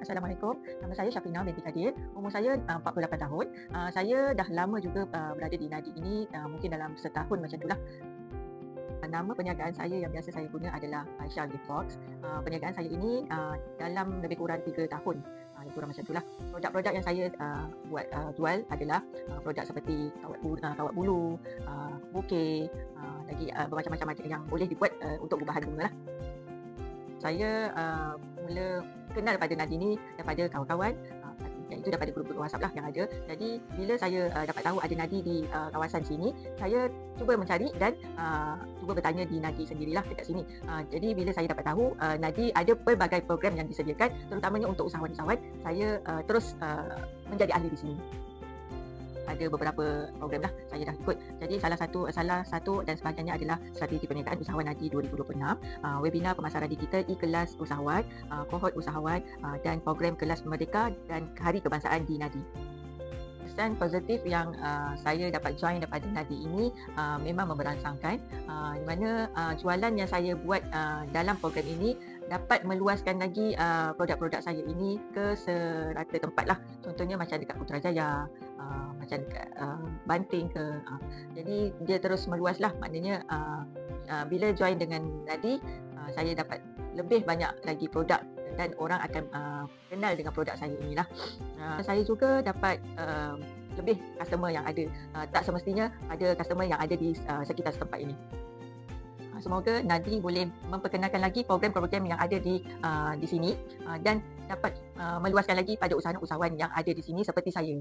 Assalamualaikum. Nama saya Syafina binti Kadir. Umur saya 48 tahun. Saya dah lama juga berada di Nadi ini, mungkin dalam setahun macam itulah. Nama perniagaan saya yang biasa saya guna adalah Aisyah Gift Box. Perniagaan saya ini dalam lebih kurang 3 tahun. Lebih kurang macam itulah. Produk-produk yang saya buat jual adalah produk seperti kawat bulu, bouquet, lagi bermacam-macam yang boleh dibuat untuk berbahan bunga lah. Saya mula kenal pada Nadi ni daripada kawan-kawan, iaitu daripada grup-grup WhatsApp lah yang ada. Jadi bila saya dapat tahu ada Nadi di kawasan sini, saya cuba mencari dan cuba bertanya di Nadi sendirilah dekat sini. Jadi bila saya dapat tahu Nadi ada pelbagai program yang disediakan, terutamanya untuk usahawan-usahawan, saya terus menjadi ahli di sini. Ada beberapa program lah saya dah ikut. Jadi salah satu dan sebagainya adalah strategi perniagaan usahawan Nadi 2026, webinar pemasaran digital e-kelas usahawan, kohort usahawan, dan program kelas merdeka dan hari kebangsaan di Nadi. Kesan positif yang saya dapat join daripada Nadi ini memang memberangsangkan, di mana jualan yang saya buat dalam program ini dapat meluaskan lagi produk-produk saya ini ke serata tempat lah. Contohnya macam dekat Putrajaya, macam dekat Banting ke. Jadi dia terus meluas lah. Maknanya bila join dengan Nadi, saya dapat lebih banyak lagi produk dan orang akan kenal dengan produk saya inilah. Saya juga dapat lebih customer yang ada. Tak semestinya ada customer yang ada di sekitar tempat ini. Semoga Nadi boleh memperkenalkan lagi program-program yang ada di sini dan dapat meluaskan lagi pada usahawan-usahawan yang ada di sini seperti saya.